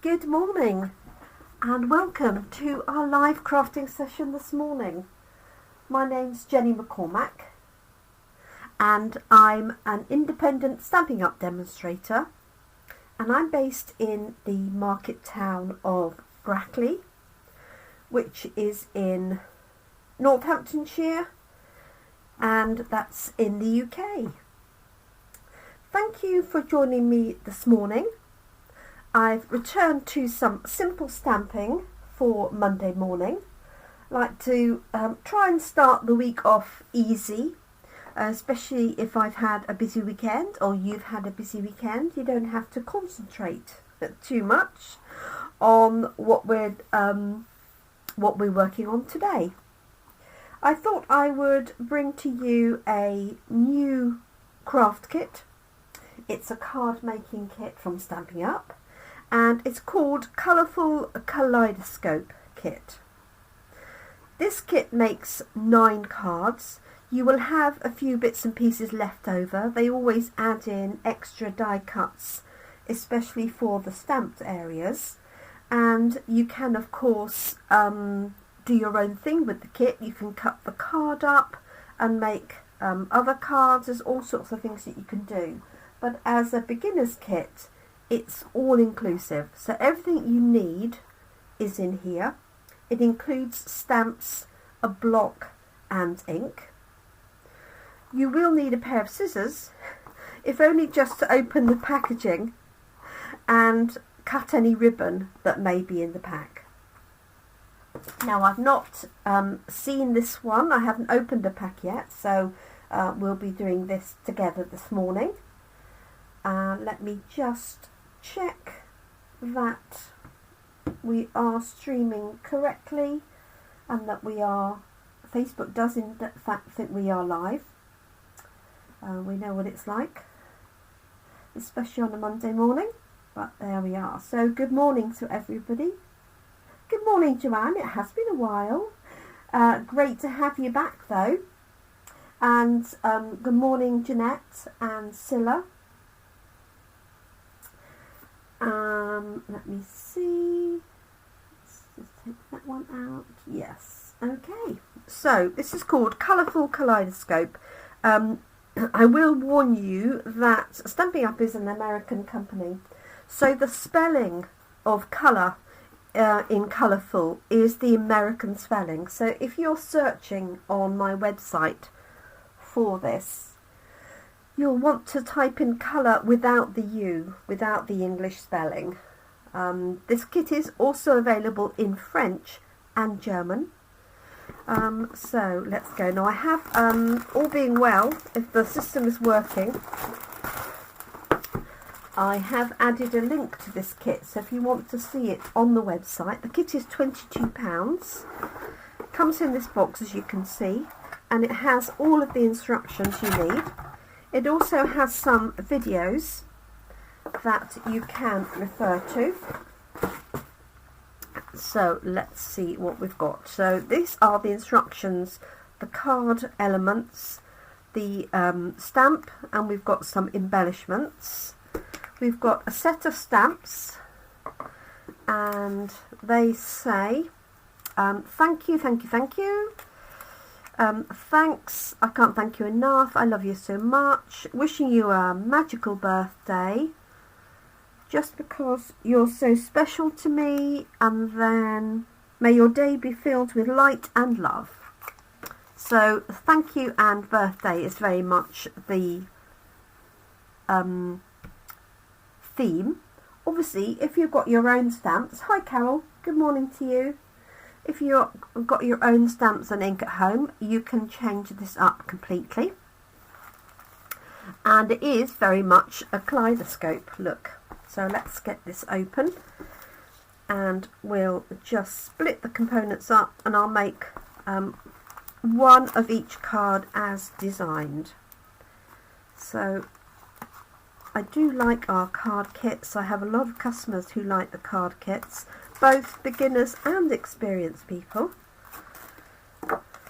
Good morning and welcome to our live crafting session this morning. My name's Jenny McCormack and I'm an independent Stampin' Up demonstrator, and I'm based in the market town of Brackley, which is in Northamptonshire, and that's in the UK. Thank you for joining me this morning. I've returned to some simple stamping for Monday morning. I like to try and start the week off easy, especially if I've had a busy weekend or you've had a busy weekend. You don't have to concentrate too much on what we're working on today. I thought I would bring to you a new craft kit. It's a card making kit from Stampin' Up, and it's called Colourful Kaleidoscope Kit. This kit makes 9 cards. You will have a few bits and pieces left over. They always add in extra die cuts, especially for the stamped areas, and you can of course do your own thing with the kit. You can cut the card up and make other cards. There's all sorts of things that you can do, but as a beginner's kit, it's all inclusive, so everything you need is in here. It includes stamps, a block and ink. You will need a pair of scissors, if only just to open the packaging and cut any ribbon that may be in the pack. Now, I've not seen this one. I haven't opened a pack yet, so we'll be doing this together this morning. Let me just check that we are streaming correctly and that we are, Facebook does in fact think we are live. We know what it's like, especially on a Monday morning, but there we are. So good morning to everybody. Good morning, Joanne. It has been a while. Great to have you back though. And good morning, Jeanette and Scylla. Let me see. Let's just take that one out. Yes. Okay. So this is called Colourful Kaleidoscope. I will warn you that Stampin' Up is an American company, so the spelling of colour in colourful is the American spelling. So if you're searching on my website for this, you'll want to type in colour without the U, without the English spelling. This kit is also available in French and German. So let's go. Now I have, all being well, if the system is working, I have added a link to this kit, so if you want to see it on the website. The kit is £22. It comes in this box, as you can see, and it has all of the instructions you need. It also has some videos that you can refer to. So let's see what we've got. So these are the instructions, the card elements, the stamp, and we've got some embellishments. We've got a set of stamps, and they say thank you, thank you, thank you. Thanks, I can't thank you enough, I love you so much, wishing you a magical birthday, just because you're so special to me, and then may your day be filled with light and love. So thank you and birthday is very much the theme. Obviously, if you've got your own stamps, hi Carol, good morning to you. If you've got your own stamps and ink at home, you can change this up completely. And it is very much a kaleidoscope look. So let's get this open, and we'll just split the components up, and I'll make one of each card as designed. So I do like our card kits. I have a lot of customers who like the card kits, both beginners and experienced people.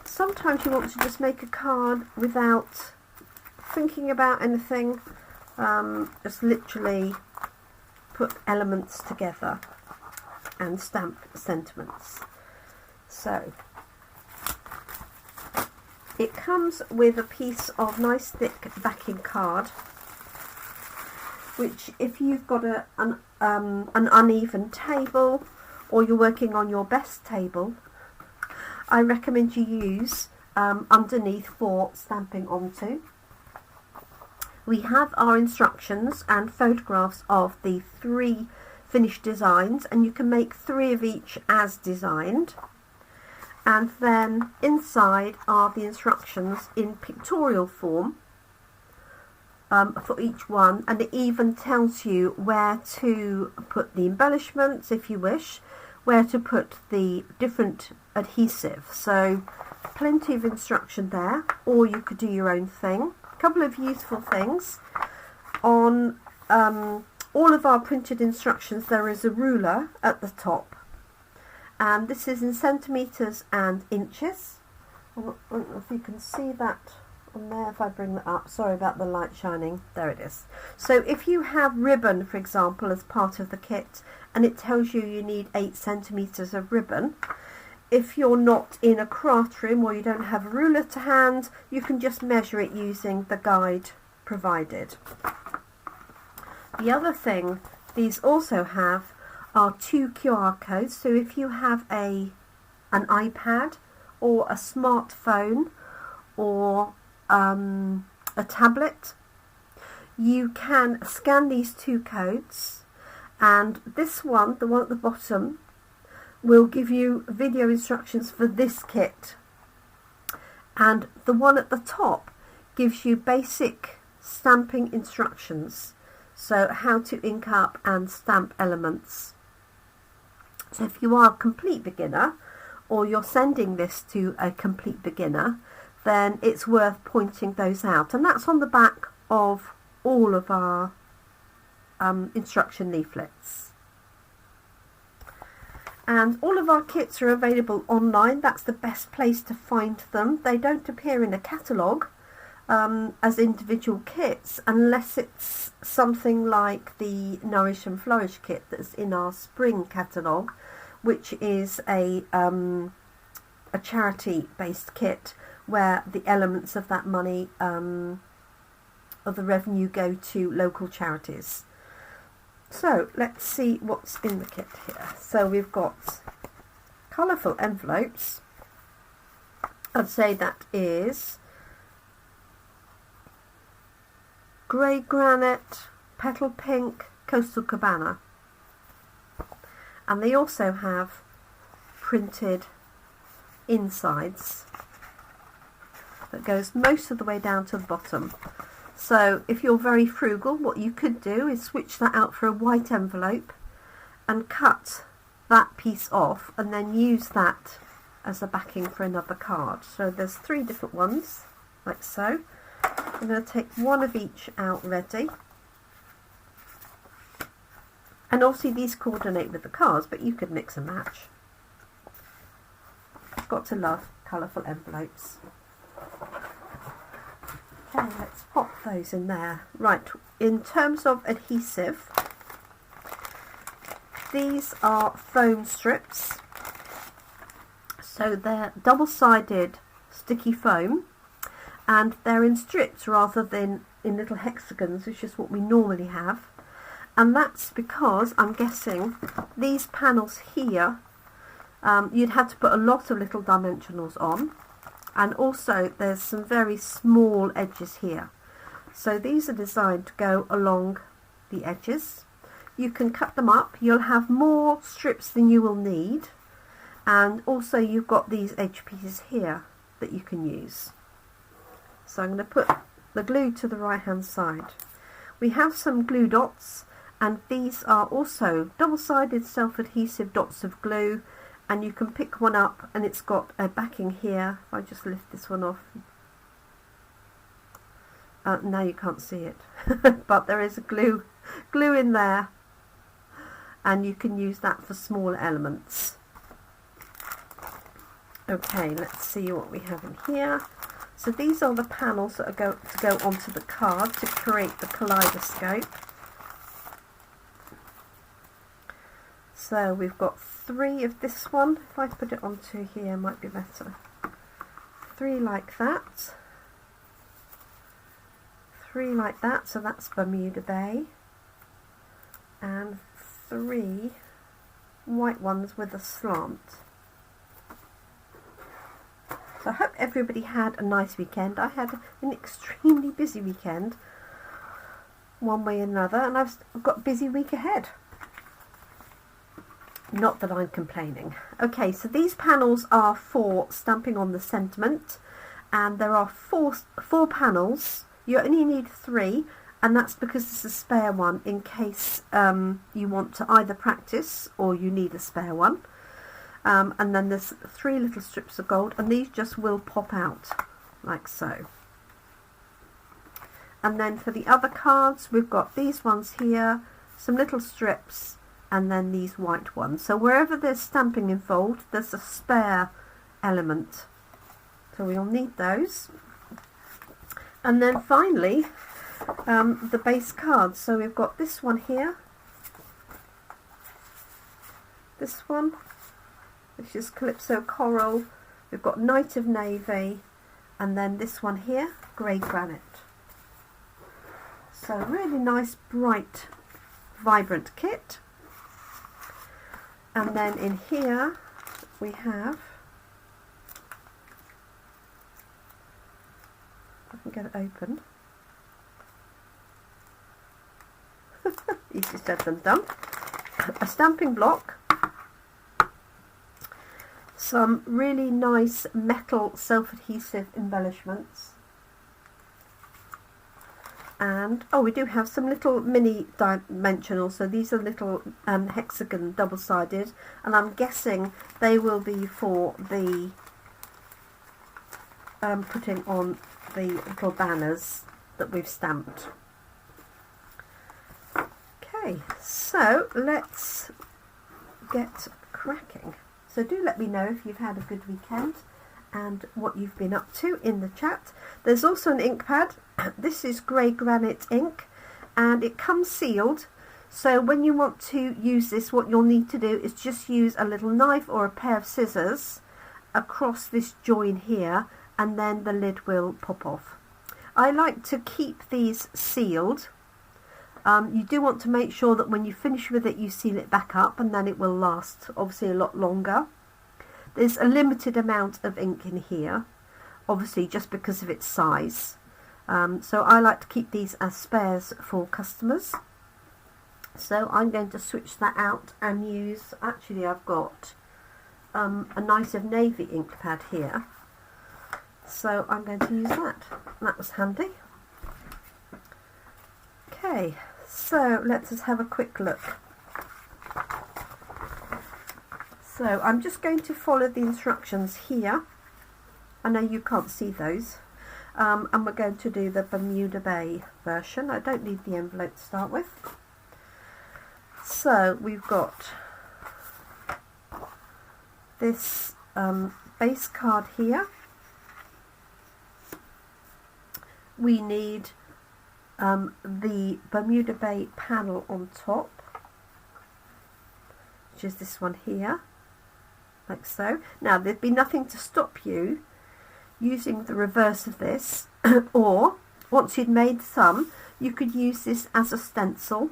Sometimes you want to just make a card without thinking about anything, just literally put elements together. and stamp sentiments. So it comes with a piece of nice thick backing card, which if you've got an uneven table or you're working on your best table, I recommend you use underneath for stamping onto. We have our instructions and photographs of the 3 finished designs, and you can make 3 of each as designed. And then inside are the instructions in pictorial form for each one, and it even tells you where to put the embellishments if you wish, where to put the different adhesive. So plenty of instruction there, or you could do your own thing. A couple of useful things. On all of our printed instructions there is a ruler at the top, and this is in centimetres and inches. I don't know if you can see that on there if I bring that up. Sorry about the light shining. There it is. So if you have ribbon, for example, as part of the kit, and it tells you you need 8 centimetres of ribbon, if you're not in a craft room or you don't have a ruler to hand, you can just measure it using the guide provided. The other thing these also have are 2 QR codes. So if you have an iPad or a smartphone or a tablet, you can scan these 2 codes, and this one, the one at the bottom, will give you video instructions for this kit, and the one at the top gives you basic stamping instructions, so how to ink up and stamp elements. So if you are a complete beginner, or you're sending this to a complete beginner, then it's worth pointing those out, and that's on the back of all of our instruction leaflets. And all of our kits are available online. That's the best place to find them. They don't appear in a catalogue as individual kits, unless it's something like the Nourish and Flourish kit that's in our spring catalogue, which is a charity based kit where the elements of that money of the revenue go to local charities. So let's see what's in the kit here. So we've got colourful envelopes. I'd say that is grey granite, petal pink, coastal cabana. And they also have printed insides that goes most of the way down to the bottom. So if you're very frugal, what you could do is switch that out for a white envelope and cut that piece off, and then use that as a backing for another card. So there's 3 different ones, like so. I'm going to take one of each out ready. And obviously these coordinate with the cards, but you could mix and match. Got to love colourful envelopes. Okay, let's pop those in there. Right, in terms of adhesive, these are foam strips. So they're double-sided sticky foam, and they're in strips rather than in little hexagons, which is what we normally have. And that's because, I'm guessing, these panels here, you'd have to put a lot of little dimensionals on. And also there's some very small edges here. So these are designed to go along the edges. You can cut them up. You'll have more strips than you will need. And also you've got these edge pieces here that you can use. So I'm going to put the glue to the right hand side. We have some glue dots, and these are also double-sided self-adhesive dots of glue. And you can pick one up, and it's got a backing here. If I just lift this one off. Now you can't see it. But there is a glue in there. And you can use that for small elements. Okay, let's see what we have in here. So these are the panels that are to go onto the card to create the kaleidoscope. So we've got 3 of this one. If I put it onto here, might be better. 3 like that. 3 like that, so that's Bermuda Bay. And 3 white ones with a slant. So I hope everybody had a nice weekend. I had an extremely busy weekend, one way or another, and I've got a busy week ahead. Not that I'm complaining. Okay, so these panels are for stamping on the sentiment, and there are four panels. You only need 3, and that's because there's a spare one in case you want to either practice or you need a spare one. And then there's 3 little strips of gold, and these just will pop out like so. And then for the other cards, we've got these ones here, some little strips, and then these white ones. So wherever there's stamping involved, there's a spare element. So we'll need those. And then finally, the base cards. So we've got this one here, this one, which is Calypso Coral. We've got Night of Navy, and then this one here, Grey Granite. So really nice, bright, vibrant kit. And then in here we have, I can get it open. Easy said than done. A stamping block, some really nice metal self-adhesive embellishments, and oh, we do have some little mini dimensional, so these are little hexagon double-sided, and I'm guessing they will be for the putting on the little banners that we've stamped. Okay, so let's get cracking. So do let me know if you've had a good weekend and what you've been up to in the chat. There's also an ink pad. This is Grey Granite ink, and it comes sealed, so when you want to use this, what you'll need to do is just use a little knife or a pair of scissors across this join here, and then the lid will pop off. I like to keep these sealed. You do want to make sure that when you finish with it, you seal it back up, and then it will last obviously a lot longer. There's a limited amount of ink in here, obviously just because of its size. So I like to keep these as spares for customers. So I'm going to switch that out and use, actually I've got a Night of Navy ink pad here. So I'm going to use that. That was handy. Okay, so let's just have a quick look. So I'm just going to follow the instructions here. I know you can't see those. And we're going to do the Bermuda Bay version. I don't need the envelope to start with. So we've got this base card here. We need the Bermuda Bay panel on top, which is this one here, like so. Now there'd be nothing to stop you using the reverse of this, or once you'd made some, you could use this as a stencil.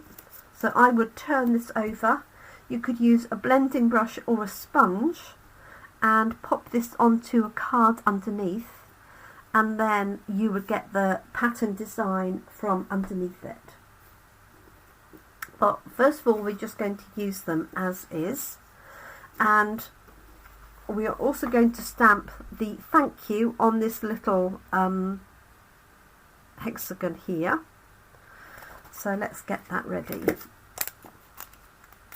So I would turn this over. You could use a blending brush or a sponge and pop this onto a card underneath, and then you would get the pattern design from underneath it. But first of all, we're just going to use them as is, and we are also going to stamp the thank you on this little hexagon here. So let's get that ready.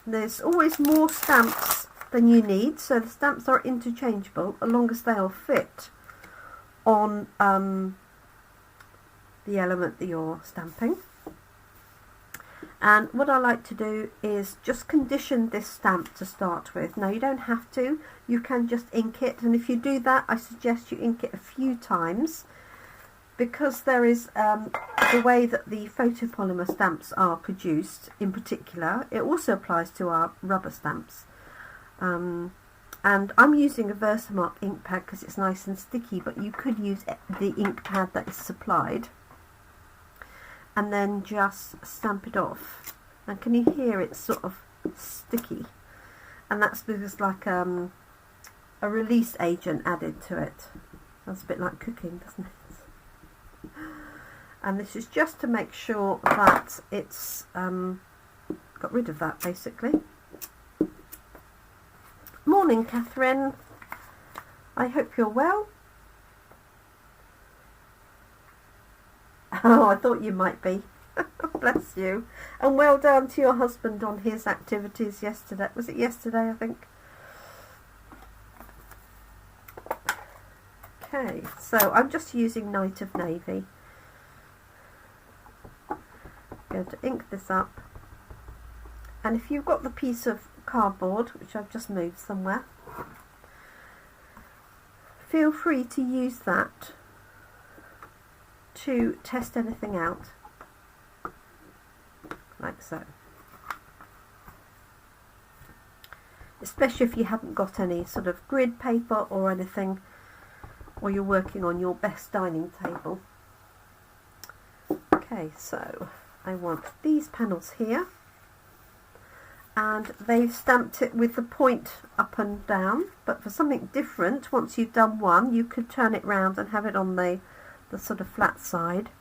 There's always more stamps than you need, so the stamps are interchangeable as long as they'll fit on the element that you're stamping. And what I like to do is just condition this stamp to start with. Now you don't have to, you can just ink it, and if you do that, I suggest you ink it a few times because there is the way that the photopolymer stamps are produced in particular, it also applies to our rubber stamps. And I'm using a Versamark ink pad because it's nice and sticky, but you could use the ink pad that is supplied and then just stamp it off. And can you hear it's sort of sticky? And that's because like a release agent added to it. That's a bit like cooking, doesn't it? And this is just to make sure that it's got rid of that, basically. Morning, Catherine. I hope you're well. Oh, I thought you might be. Bless you. And well done to your husband on his activities yesterday. Was it yesterday, I think? Okay, so I'm just using Night of Navy. I'm going to ink this up. And if you've got the piece of cardboard, which I've just moved somewhere, feel free to use that to test anything out, like so. Especially if you haven't got any sort of grid paper or anything, or you're working on your best dining table. Okay, so I want these panels here, and they've stamped it with the point up and down, but for something different, once you've done one, you could turn it round and have it on the sort of flat side.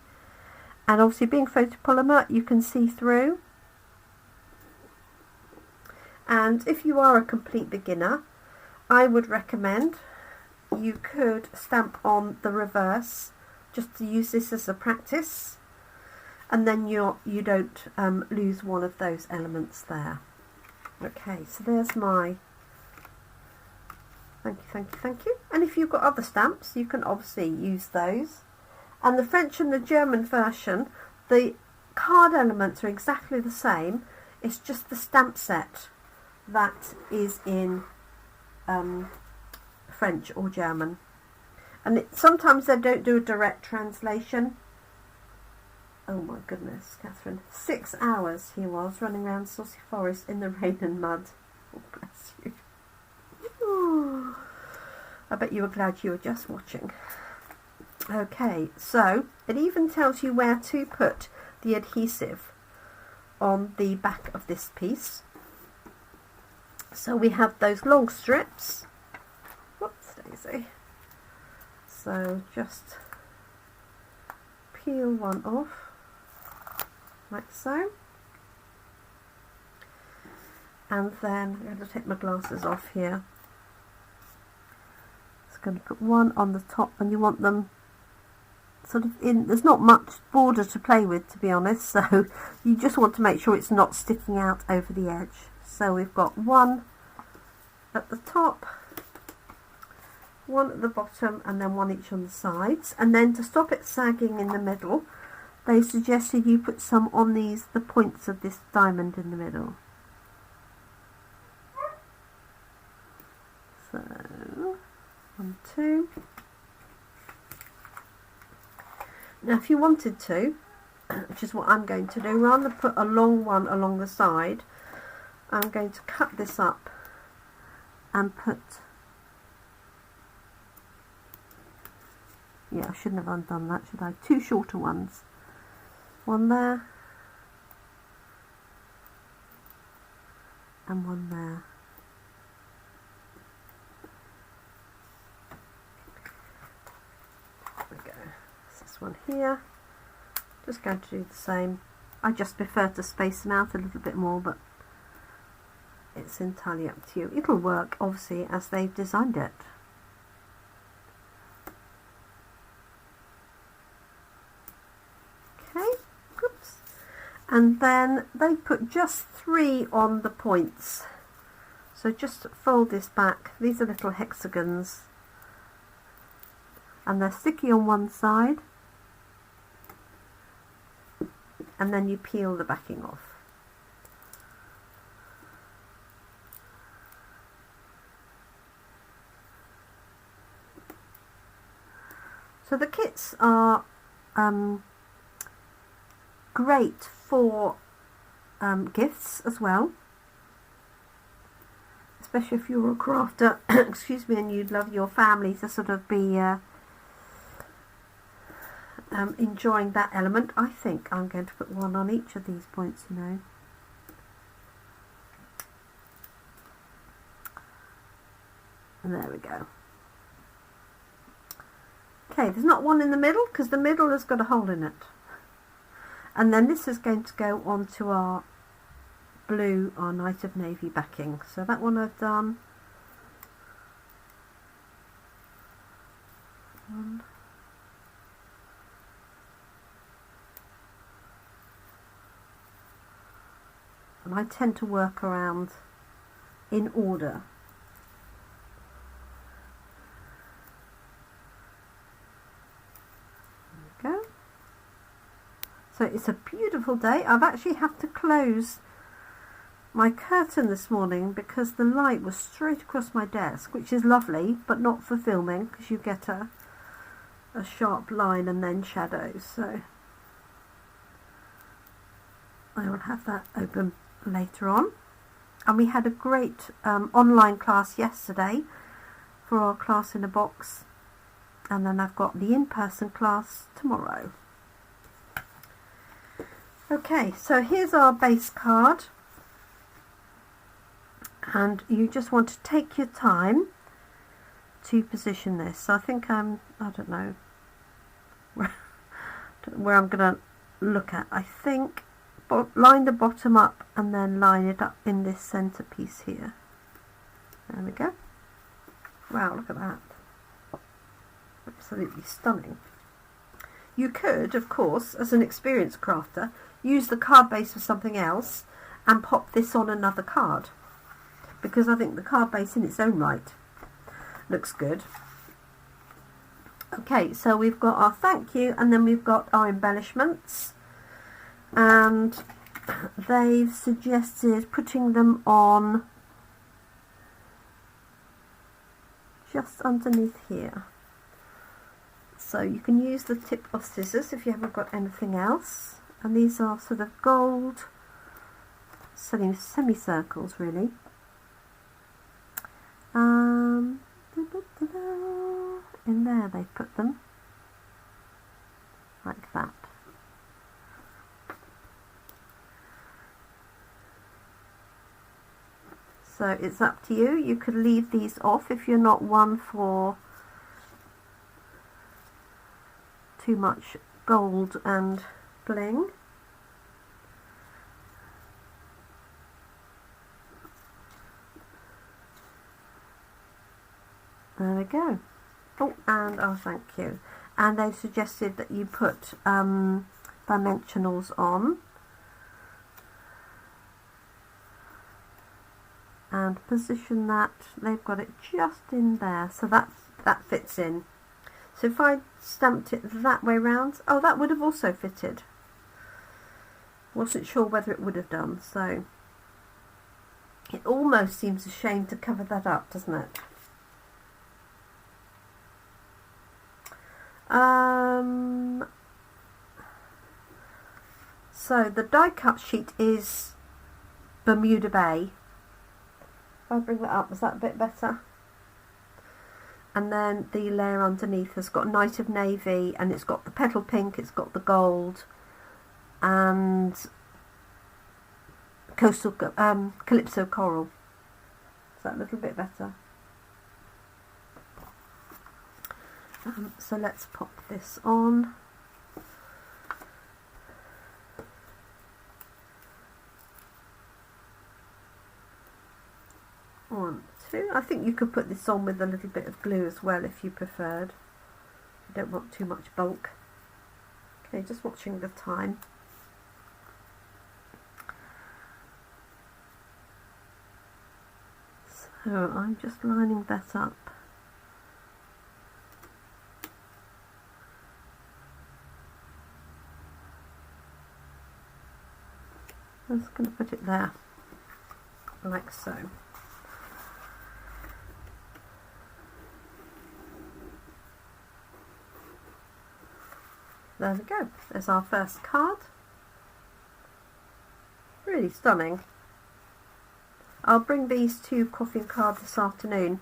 And obviously being photopolymer, you can see through. And if you are a complete beginner, I would recommend you could stamp on the reverse, just to use this as a practice, and then you don't lose one of those elements there. Okay, so there's my thank you, thank you, thank you. And if you've got other stamps, you can obviously use those. And the French and the German version, the card elements are exactly the same. It's just the stamp set that is in French or German. And sometimes they don't do a direct translation. Oh my goodness, Catherine. 6 hours he was running around Saucy Forest in the rain and mud. Oh, bless you. Ooh. I bet you were glad you were just watching. Okay, so it even tells you where to put the adhesive on the back of this piece. So we have those long strips. Whoops, Daisy. So just peel one off, like so. And then I'm going to take my glasses off here. Just going to put one on the top, and you want them sort of in, there's not much border to play with, to be honest, so you just want to make sure it's not sticking out over the edge. So we've got one at the top, one at the bottom, and then one each on the sides. And then to stop it sagging in the middle, they suggested you put some on the points of this diamond in the middle. So 1, 2. Now if you wanted to, which is what I'm going to do, rather than put a long one along the side, I'm going to cut this up and put, yeah, I shouldn't have undone that, should I? 2 shorter ones. One there, and one there. There we go. This one here. Just going to do the same. I just prefer to space them out a little bit more, but it's entirely up to you. It'll work obviously as they've designed it. Okay, oops. And then they put just 3 on the points. So just fold this back. These are little hexagons, and they're sticky on one side, and then you peel the backing off. So the kits are great for gifts as well, especially if you're a crafter excuse me, and you'd love your family to sort of be enjoying that element. I think I'm going to put one on each of these points, you know. And there we go. Okay, there's not one in the middle because the middle has got a hole in it. And then this is going to go onto our blue, our Night of Navy backing. So that one I've done. One. And I tend to work around in order. There we go. So it's a beautiful day. I've actually had to close my curtain this morning because the light was straight across my desk, which is lovely, but not for filming because you get a sharp line and then shadows. So I will have that open later on. And we had a great online class yesterday for our class in a box, and then I've got the in-person class tomorrow. Okay, so here's our base card, and you just want to take your time to position this. So I think I don't know where I'm going to look at. I think line the bottom up and then line it up in this centre piece here. There we go. Wow, look at that. Absolutely stunning. You could, of course, as an experienced crafter, use the card base for something else and pop this on another card, because I think the card base in its own right looks good. Okay, so we've got our thank you, and then we've got our embellishments, and they've suggested putting them on just underneath here. So you can use the tip of scissors if you haven't got anything else. And these are sort of gold semicircles, really. In there they put them like that. So it's up to you. You could leave these off if you're not one for too much gold and bling. There we go. Oh, and oh, thank you. And they've suggested that you put dimensionals on and position that. They've got it just in there, so that fits in. So if I stamped it that way round, oh, that would have also fitted. Wasn't sure whether it would have done, so it almost seems a shame to cover that up, doesn't it? So the die cut sheet is Bermuda Bay. If I bring that up, is that a bit better? And then the layer underneath has got Night of Navy, and it's got the petal pink, it's got the gold, and coastal Calypso coral. Is that a little bit better? So let's pop this on. One, two. I think you could put this on with a little bit of glue as well if you preferred. You don't want too much bulk. Okay, just watching the time. So I'm just lining that up. I'm just going to put it there, like so. there we go. There's our first card. Really stunning. I'll bring these to Coffee and Card this afternoon,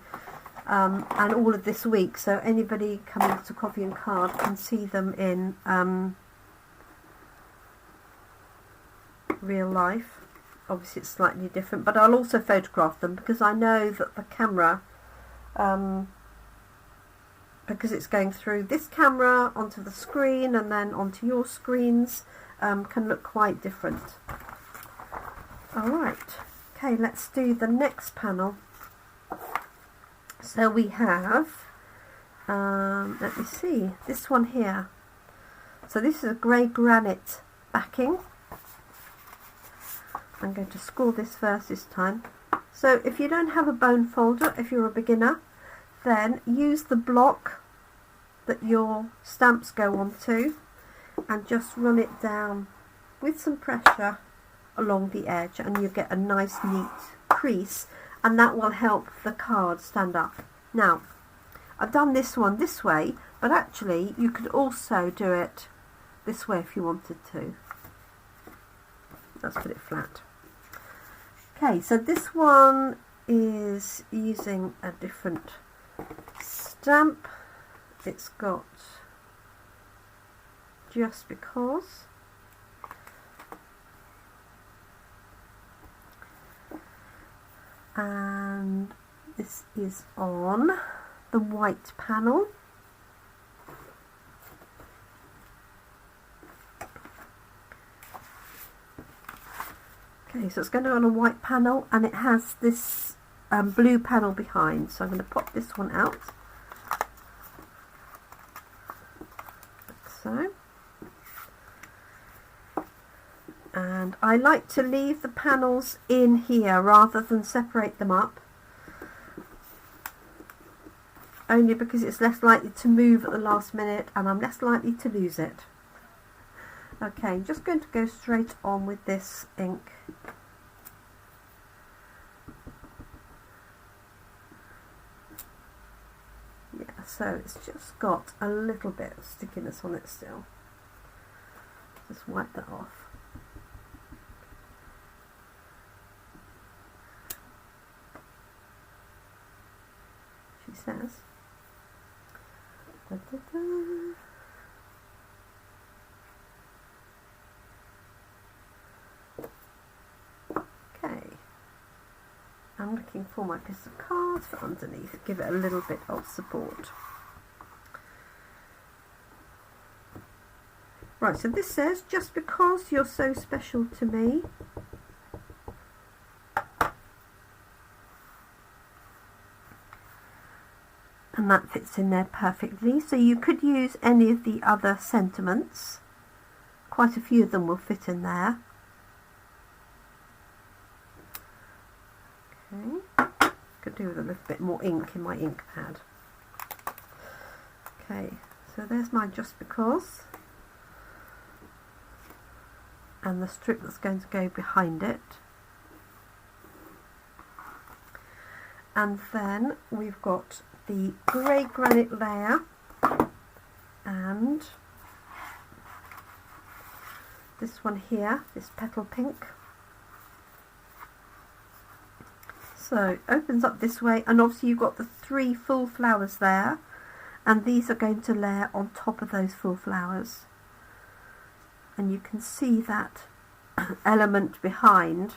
and all of this week, so anybody coming to Coffee and Card can see them in real life. Obviously it's slightly different, but I'll also photograph them because I know that the camera, because it's going through this camera onto the screen and then onto your screens, can look quite different. Alright, okay, let's do the next panel. So we have, let me see, this one here. So this is a grey granite backing. I'm going to score this first this time. So if you don't have a bone folder, if you're a beginner, then use the block that your stamps go onto and just run it down with some pressure along the edge, and you get a nice neat crease, and that will help the card stand up. Now, I've done this one this way, but actually you could also do it this way if you wanted to. Let's put it flat. Okay, so this one is using a different stamp. It's got Just Because. And this is on the white panel. Okay, so it's going to go on a white panel, and it has this blue panel behind. So I'm going to pop this one out, like so. And I like to leave the panels in here rather than separate them up, only because it's less likely to move at the last minute and I'm less likely to lose it. Okay, I'm just going to go straight on with this ink. Yeah, so it's just got a little bit of stickiness on it still. Just wipe that off. She says. Da, da, da. Okay, I'm looking for my piece of card for underneath, give it a little bit of support. Right, so this says, just because you're so special to me. And that fits in there perfectly. So you could use any of the other sentiments. Quite a few of them will fit in there. Okay, could do with a little bit more ink in my ink pad. Okay, so there's my Just Because, and the strip that's going to go behind it. And then we've got the grey granite layer and this one here, this petal pink. So it opens up this way, and obviously you've got the 3 full flowers there, and these are going to layer on top of those full flowers. And you can see that element behind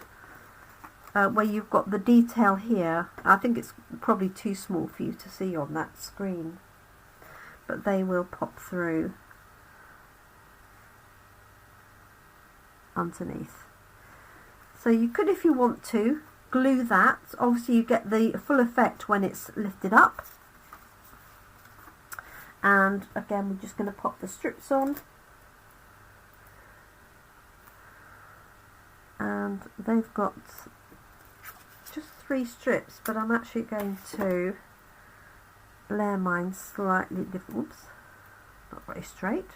where you've got the detail here. I think it's probably too small for you to see on that screen, but they will pop through underneath. So you could, if you want to, glue that. Obviously you get the full effect when it's lifted up. And again, we're just going to pop the strips on. And they've got just 3 strips, but I'm actually going to layer mine slightly different. Oops, not very straight.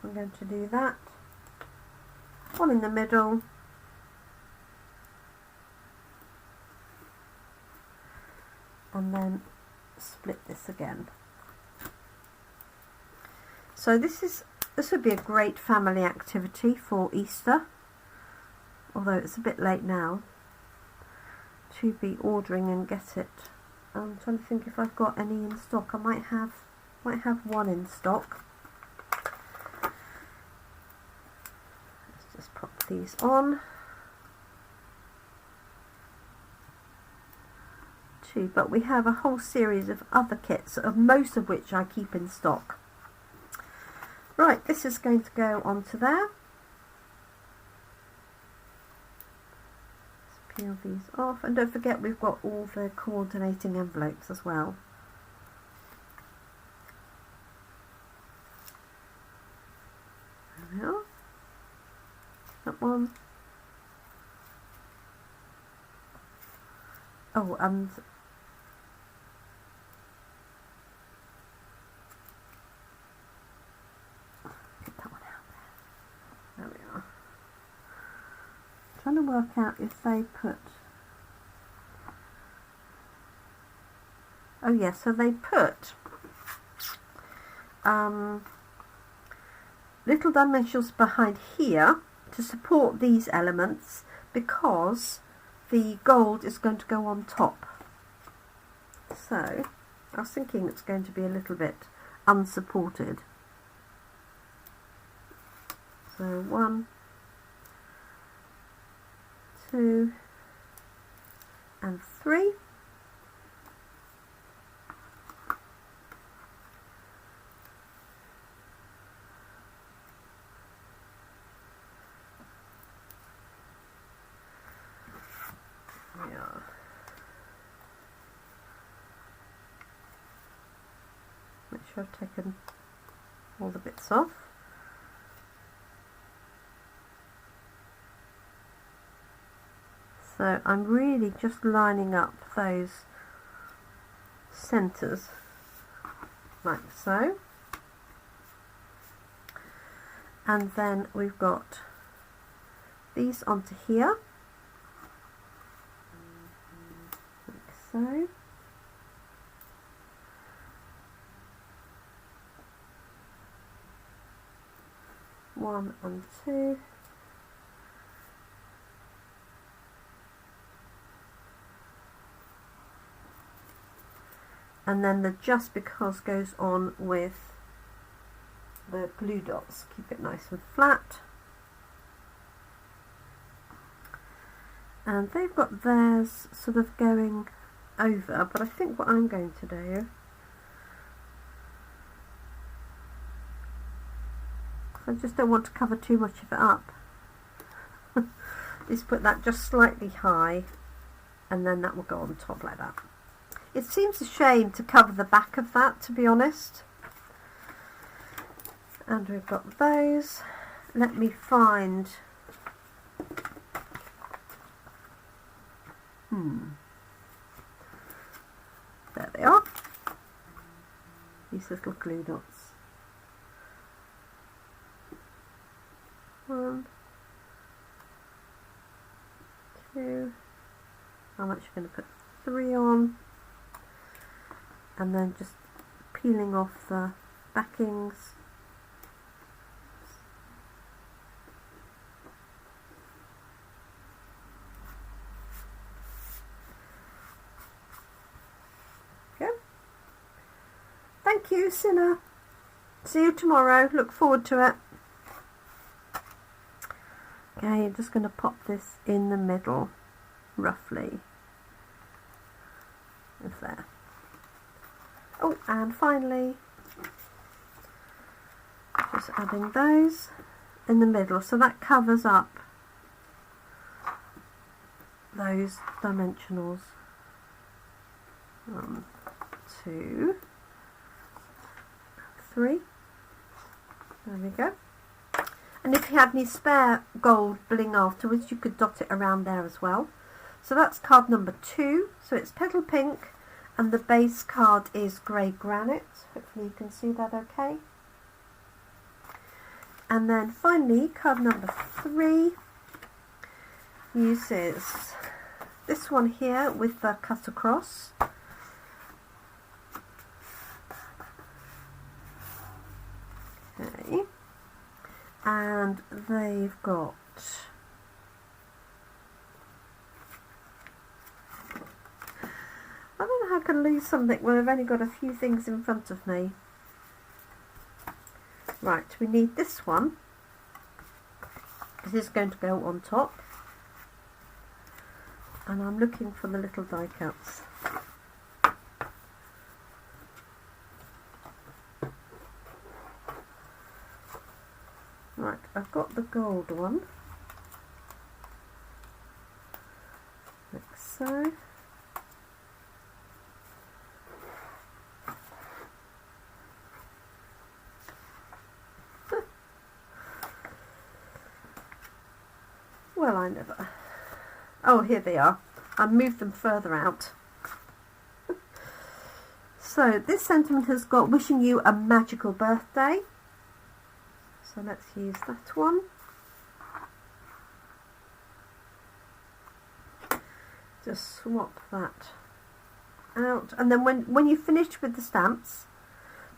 I'm going to do that. One in the middle. And then split this again. So this would be a great family activity for Easter, although it's a bit late now to be ordering and get it. I'm trying to think if I've got any in stock. I might have one in stock. Let's just pop these on. But we have a whole series of other kits, most of which I keep in stock. Right, this is going to go onto there. Let's peel these off, and don't forget we've got all the coordinating envelopes as well. There we are. That one. Oh, and trying to work out if they put, oh yes, so they put little dimensionals behind here to support these elements, because the gold is going to go on top. So I was thinking it's going to be a little bit unsupported. So 1, 2 and 3. Yeah. Make sure I've taken all the bits off. So I'm really just lining up those centres like so, and then we've got these onto here like so. One and two. And then the just because goes on with the glue dots. Keep it nice and flat. And they've got theirs sort of going over, but I think what I'm going to do, I just don't want to cover too much of it up, is put that just slightly high, and then that will go on top like that. It seems a shame to cover the back of that, to be honest. And we've got those. Let me find... There they are. These little glue dots. 1, 2. I'm actually going to put 3 on. And then just peeling off the backings. Okay. Thank you, Sinner. See you tomorrow. Look forward to it. Okay, I'm just going to pop this in the middle, roughly. Of there. Oh, and finally, just adding those in the middle, so that covers up those dimensionals. 1, 2, 3. There we go. And if you had any spare gold bling afterwards, you could dot it around there as well. So that's card number 2. So it's petal pink, and the base card is grey granite. Hopefully you can see that okay. And then finally, card number 3 uses this one here with the cut across. Okay, and they've got I don't know how I can lose something when I've only got a few things in front of me. Right, we need this one. This is going to go on top. And I'm looking for the little die cuts. Right, I've got the gold one. Like so. Well, I never... Oh, here they are. I moved them further out. So this sentiment has got wishing you a magical birthday. So let's use that one. Just swap that out. And then when you've finished with the stamps,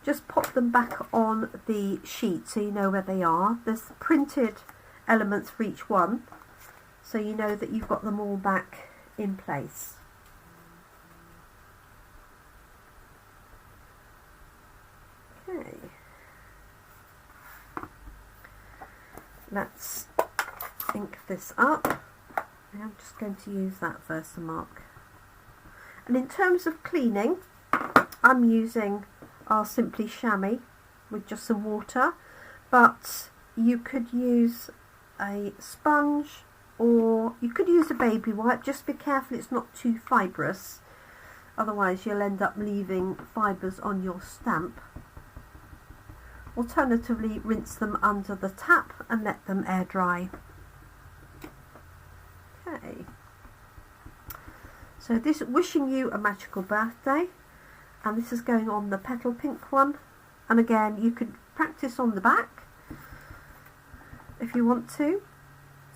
just pop them back on the sheet so you know where they are. There's printed elements for each one, so you know that you've got them all back in place. Okay. Let's ink this up. I'm just going to use that first to mark. And in terms of cleaning, I'm using our Simply Chamois with just some water, but you could use a sponge or you could use a baby wipe. Just be careful it's not too fibrous, otherwise you'll end up leaving fibres on your stamp. Alternatively, rinse them under the tap and let them air dry. Okay, so this wishing you a magical birthday, and this is going on the petal pink one, and again you could practice on the back if you want to,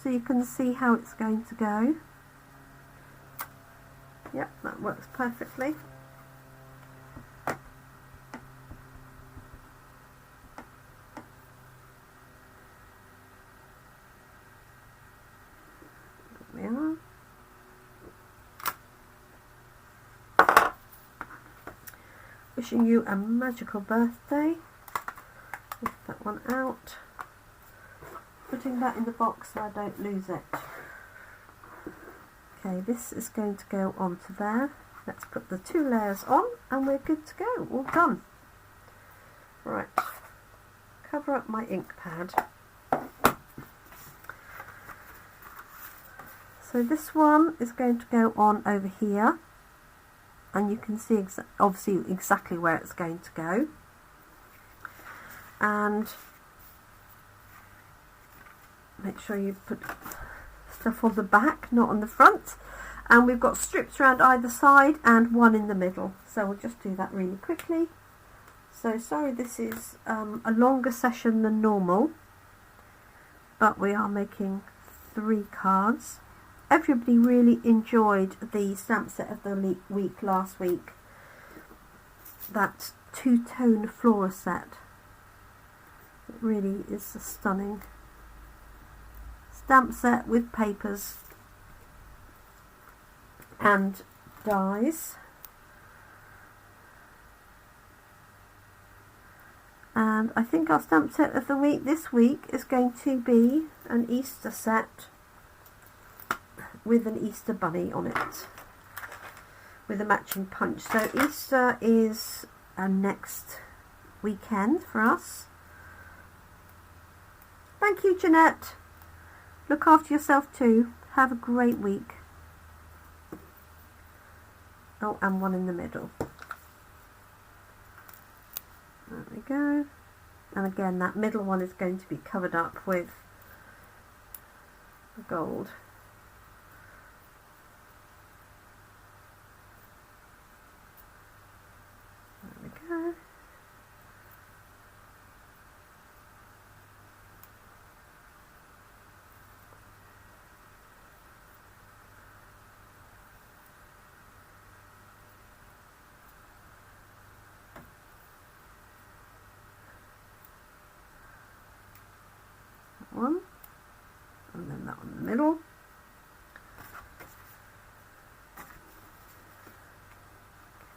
so you can see how it's going to go. Yep, that works perfectly. There we are. Wishing you a magical birthday. Lift that one out. Putting that in the box so I don't lose it. Okay, this is going to go onto there. Let's put the 2 layers on and we're good to go. All done. Right, cover up my ink pad. So this one is going to go on over here, and you can see obviously exactly where it's going to go. And make sure you put stuff on the back, not on the front. And we've got strips around either side and one in the middle. So we'll just do that really quickly. So sorry this is a longer session than normal, but we are making 3 cards. Everybody really enjoyed the stamp set of the week last week. That 2-tone flora set. It really is a stunning stamp set with papers and dies. And I think our stamp set of the week this week is going to be an Easter set with an Easter bunny on it with a matching punch. So Easter is next weekend for us. Thank you, Jeanette. Look after yourself too. Have a great week. Oh, and one in the middle. There we go. And again, that middle one is going to be covered up with the gold. There we go. one, and then that one in the middle.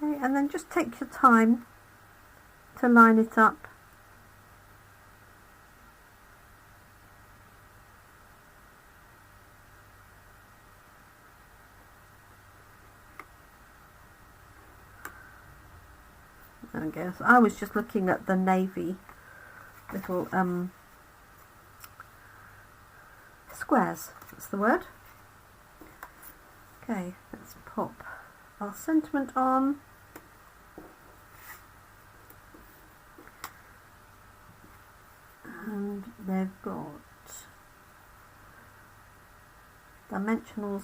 Okay, and then just take your time to line it up. I guess I was just looking at the navy little squares, that's the word. Okay, let's pop our sentiment on. And they've got dimensionals,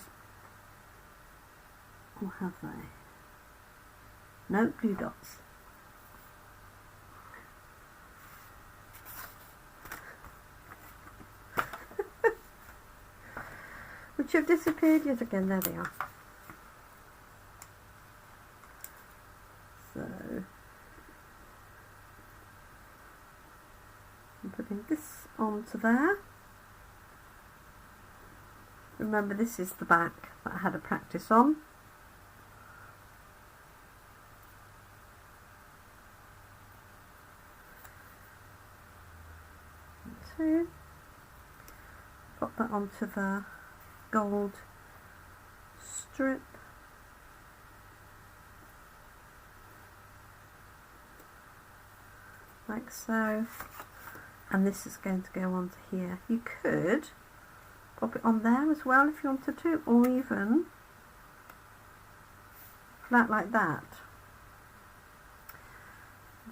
or have they? No, glue dots. Which have disappeared yet again. There they are. So I'm putting this onto there. Remember, this is the back that I had a practice on. Two. Pop that onto the gold strip. Like so. And this is going to go onto here. You could pop it on there as well if you wanted to, or even flat like that.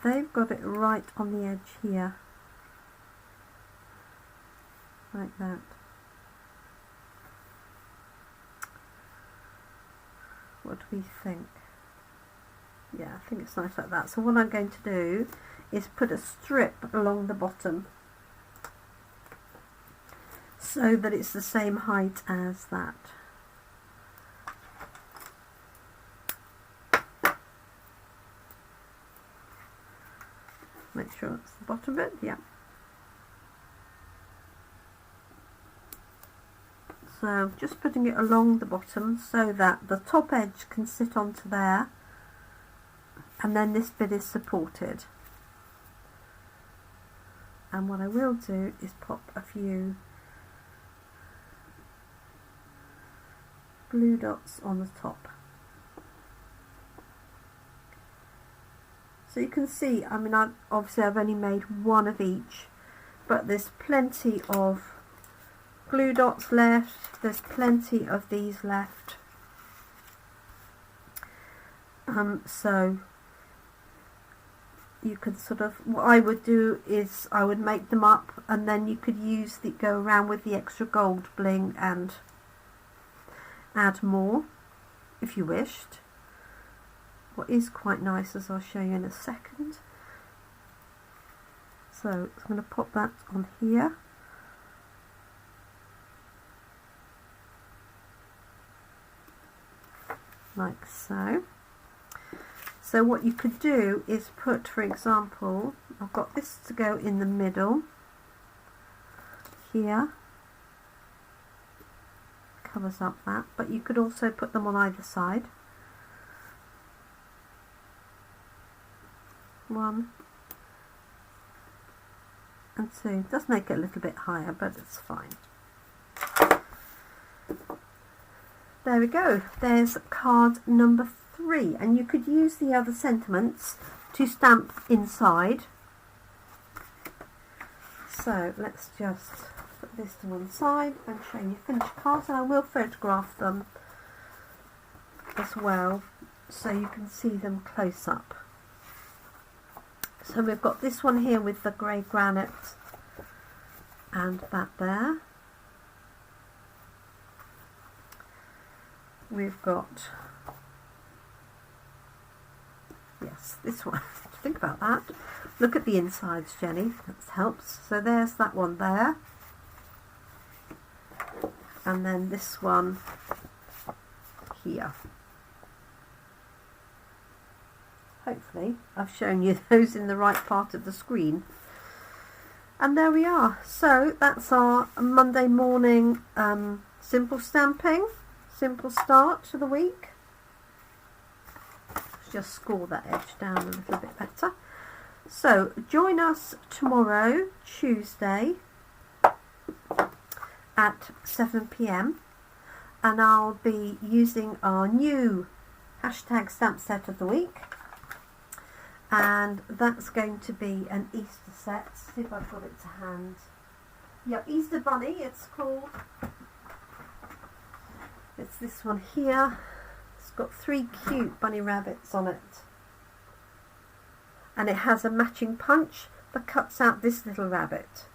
They've got it right on the edge here. Like that. What do we think? Yeah, I think it's nice like that. So what I'm going to do is put a strip along the bottom so that it's the same height as that. Make sure it's the bottom bit, yeah. So just putting it along the bottom so that the top edge can sit onto there, and then this bit is supported. And what I will do is pop a few glue dots on the top. So you can see, I mean, obviously I've only made one of each, but there's plenty of glue dots left, there's plenty of these left. So you could sort of, what I would do is I would make them up, and then you could go around with the extra gold bling and add more if you wished. What is quite nice, as I'll show you in a second. So I'm going to pop that on here. Like so. So what you could do is put, for example, I've got this to go in the middle here, covers up that, but you could also put them on either side. One and two. It does make it a little bit higher, but it's fine. There we go, there's card number 3, and you could use the other sentiments to stamp inside. So let's just put this to one side and show you finished cards, and I will photograph them as well so you can see them close up. So we've got this one here with the grey granite and that there. We've got, yes, this one. Think about that. Look at the insides, Jenny. That helps. So there's that one there. And then this one here. Hopefully I've shown you those in the right part of the screen. And there we are. So that's our Monday morning simple stamping, simple start to the week. Let's just score that edge down a little bit better. So join us tomorrow, Tuesday, at 7 p.m. and I'll be using our new hashtag stamp set of the week, and that's going to be an Easter set. See if I've got it to hand. Yeah, Easter Bunny it's called. It's this one here. It's got 3 cute bunny rabbits on it, and it has a matching punch that cuts out this little rabbit.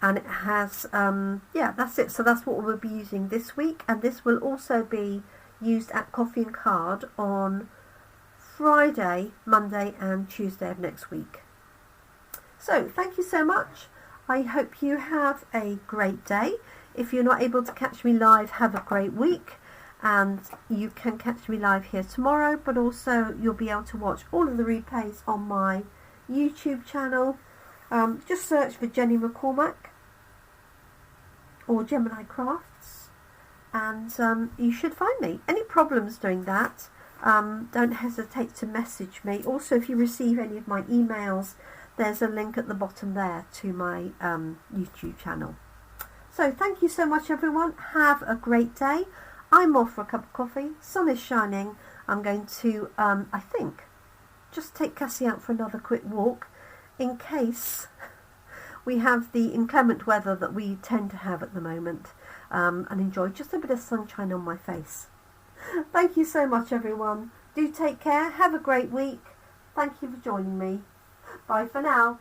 And it has, yeah, that's it. So that's what we'll be using this week. And this will also be used at Coffee and Card on Friday, Monday and Tuesday of next week. So thank you so much. I hope you have a great day. If you're not able to catch me live, have a great week. And you can catch me live here tomorrow. But also you'll be able to watch all of the replays on my YouTube channel. Just search for Jenny McCormack or Gemini Crafts, and you should find me. Any problems doing that, don't hesitate to message me. Also, if you receive any of my emails, there's a link at the bottom there to my YouTube channel. So thank you so much everyone. Have a great day. I'm off for a cup of coffee. Sun is shining. I'm going to, I think, just take Cassie out for another quick walk in case we have the inclement weather that we tend to have at the moment, and enjoy just a bit of sunshine on my face. Thank you so much everyone. Do take care. Have a great week. Thank you for joining me. Bye for now.